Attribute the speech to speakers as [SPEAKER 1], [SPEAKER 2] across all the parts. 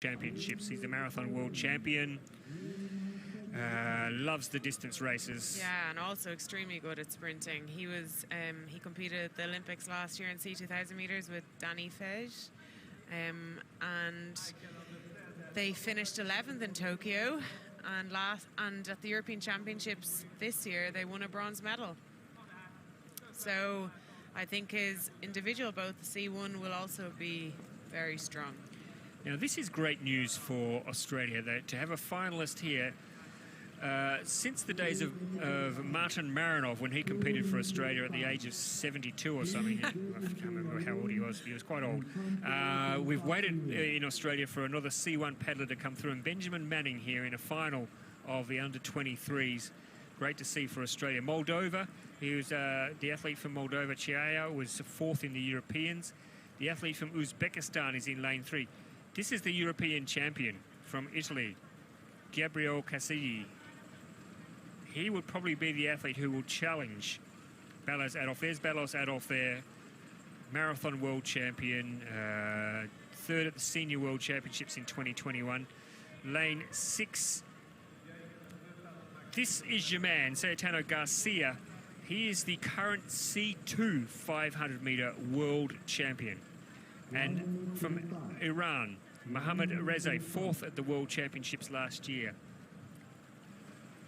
[SPEAKER 1] Championships. He's the marathon world champion. Loves the distance races.
[SPEAKER 2] Yeah, and also extremely good at sprinting. He competed at the Olympics last year in C2000 meters with Danny Fej, and they finished 11th in Tokyo. And at the European Championships this year, they won a bronze medal. So I think his individual, both C1, will also be very strong.
[SPEAKER 1] Now, this is great news for Australia, to have a finalist here. Since the days of Martin Marinov, when he competed for Australia at the age of 72 or something. I can't remember how old he was. He was quite old. We've waited in Australia for another C1 paddler to come through, and Benjamin Manning here in a final of the under-23s. Great to see for Australia. Moldova, he was the athlete from Moldova, CHIHAIA, was fourth in the Europeans. The athlete from Uzbekistan is in lane 3. This is the European champion from Italy, Gabriele CASADEI. He would probably be the athlete who will challenge Balazs ADOLF. There's Balazs ADOLF there, marathon world champion, third at the Senior World Championships in 2021. Lane 6. This is your man, Cayetano GARCIA. He is the current C2 500-meter world champion. And from Iran, Mohammad REZAEI, fourth at the World Championships last year.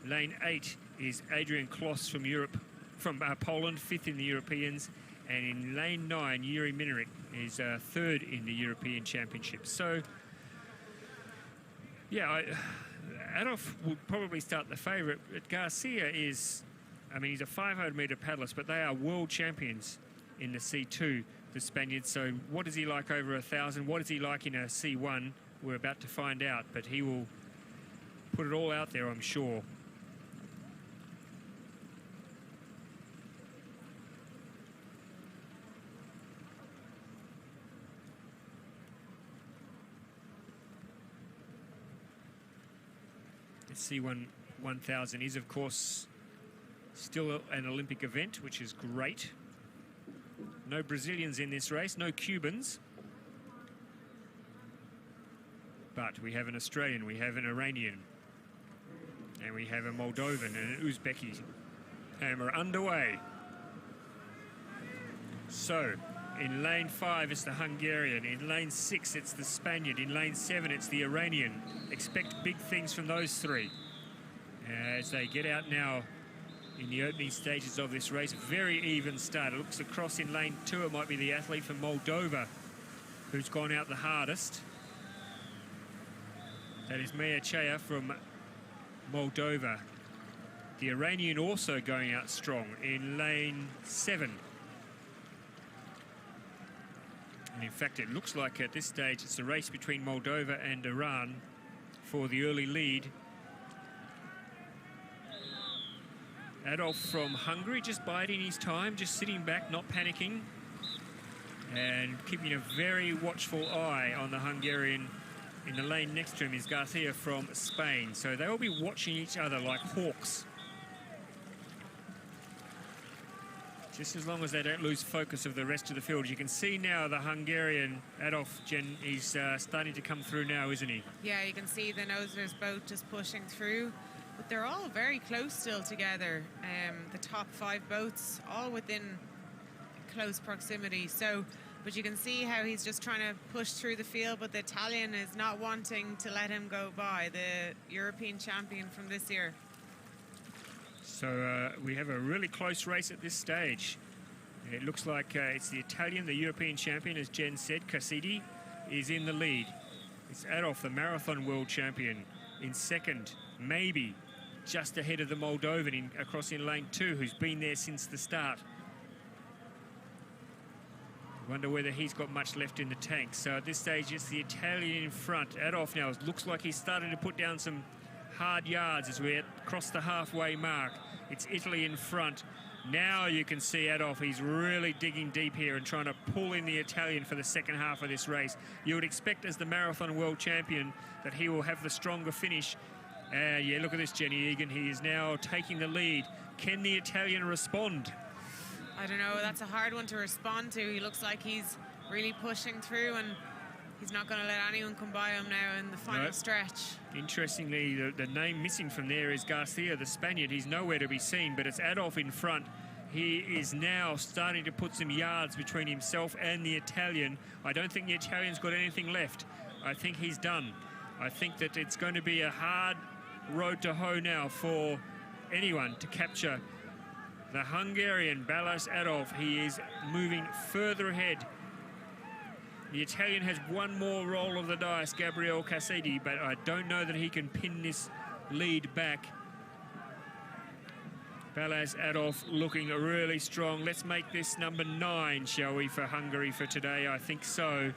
[SPEAKER 1] Lane 8 is Adrian KLOS from Europe, from Poland, fifth in the Europeans. And in lane 9, Jiri MINARIK is third in the European Championships. So, yeah, ADOLF would probably start the favourite. But GARCIA is, I mean, he's a 500-metre paddlist, but they are world champions in the C2, the Spaniards. So what is he like over 1,000? What is he like in a C1? We're about to find out, but he will put it all out there, I'm sure. The C1 1000 is, of course, still an Olympic event, which is great. No Brazilians in this race, no Cubans. But we have an Australian, we have an Iranian, and we have a Moldovan and an Uzbeki. And we're underway. So, in lane 5, it's the Hungarian. In lane 6, it's the Spaniard. In lane 7, it's the Iranian. Expect big things from those three as they get out now in the opening stages of this race. Very even start. It looks across in lane 2. It might be the athlete from Moldova who's gone out the hardest. That is Mihai CHIHAIA from Moldova. The Iranian also going out strong in lane 7. And in fact, it looks like at this stage it's a race between Moldova and Iran for the early lead. ADOLF from Hungary just biding his time, just sitting back, not panicking, and keeping a very watchful eye on the Hungarian. In the lane next to him is GARCIA from Spain. So they will be watching each other like hawks, just as long as they don't lose focus of the rest of the field. You can see now the Hungarian ADOLF, Jen, he's starting to come through now, isn't he? Yeah,
[SPEAKER 2] you can see the nosers both just pushing through. But they're all very close still together. The top 5 boats all within close proximity. So, but you can see how he's just trying to push through the field, but the Italian is not wanting to let him go by, the European champion from this year.
[SPEAKER 1] So we have a really close race at this stage. It looks like it's the Italian, the European champion, as Jen said. CASADEI is in the lead. It's ADOLF, the marathon world champion, in second, maybe just ahead of the Moldovan across in lane 2, who's been there since the start. Wonder whether he's got much left in the tank. So at this stage, it's the Italian in front. ADOLF now, it looks like he's starting to put down some hard yards as we cross the halfway mark. It's Italy in front. Now you can see ADOLF, he's really digging deep here and trying to pull in the Italian for the second half of this race. You would expect, as the marathon world champion, that he will have the stronger finish. Yeah, look at this, Jenny Egan. He is now taking the lead. Can the Italian respond?
[SPEAKER 2] I don't know. That's a hard one to respond to. He looks like he's really pushing through, and He's not going to let anyone come by him now in the final stretch.
[SPEAKER 1] Interestingly, the name missing from there is Garcia, the Spaniard. He's nowhere to be seen, but it's Adolf in front. He is now starting to put some yards between himself and the Italian. I don't think the Italian's got anything left. I think he's done. I think that it's going to be a hard road to hoe now for anyone to capture the Hungarian Balazs Adolf. He is moving further ahead. The Italian has one more roll of the dice, Gabriele CASADEI, but I don't know that he can pin this lead back. Balazs Adolf looking really strong. Let's make this number 9, shall we, for Hungary for today? I think so.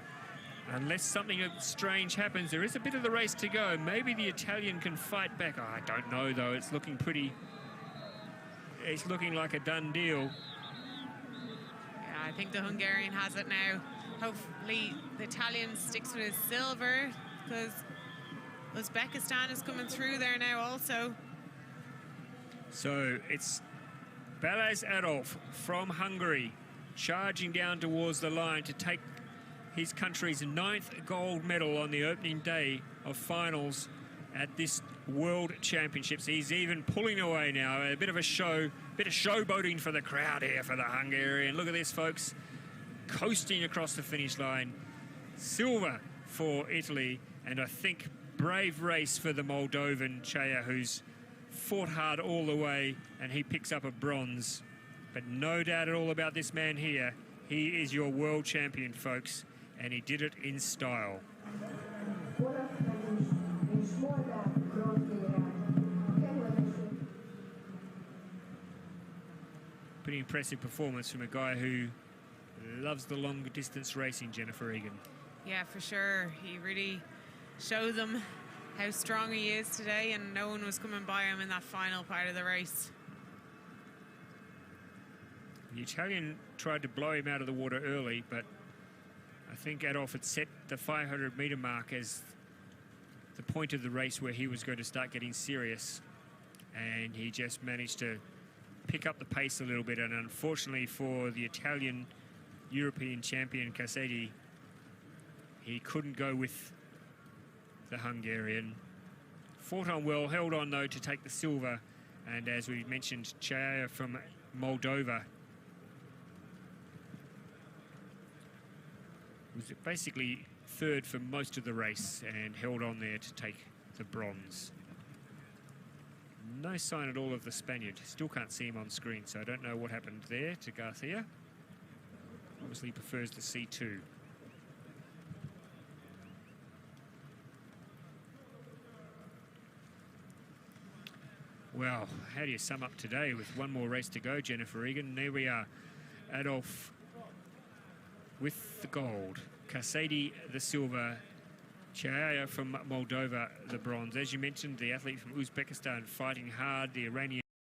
[SPEAKER 1] Unless something strange happens, there is a bit of the race to go. Maybe the Italian can fight back. Oh, I don't know, though. It's looking pretty... It's looking like a done deal.
[SPEAKER 2] Yeah, I think the Hungarian has it now. Hopefully the Italian sticks with his silver, because Uzbekistan is coming through there now also.
[SPEAKER 1] So it's Balazs Adolf from Hungary charging down towards the line to take his country's 9th gold medal on the opening day of finals at this World Championships. He's even pulling away now. A bit of a show, bit of showboating for the crowd here for the Hungarian. Look at this, folks. Coasting across the finish line. Silver for Italy, and I think brave race for the Moldovan CHIHAIA, who's fought hard all the way, and he picks up a bronze. But no doubt at all about this man here. He is your world champion, folks, and he did it in style. Pretty impressive performance from a guy who loves the long distance racing, Jennifer Egan.
[SPEAKER 2] Yeah, for sure. He really showed them how strong he is today, and no one was coming by him in that final part of the race.
[SPEAKER 1] The Italian tried to blow him out of the water early, but I think Adolf had set the 500-meter mark as the point of the race where he was going to start getting serious, and he just managed to pick up the pace a little bit. And unfortunately for the Italian European champion CASADEI, he couldn't go with the Hungarian. Fought on well, held on though to take the silver, and as we mentioned, CHIHAIA from Moldova was basically third for most of the race and held on there to take the bronze. No sign at all of the Spaniard. Still can't see him on screen, so I don't know what happened there to Garcia. Obviously prefers the C2. Well, how do you sum up today with one more race to go, Jennifer Egan? There we are. Adolf with the gold, CASADEI the silver, CHIHAIA from Moldova the bronze. As you mentioned, the athlete from Uzbekistan fighting hard, the Iranian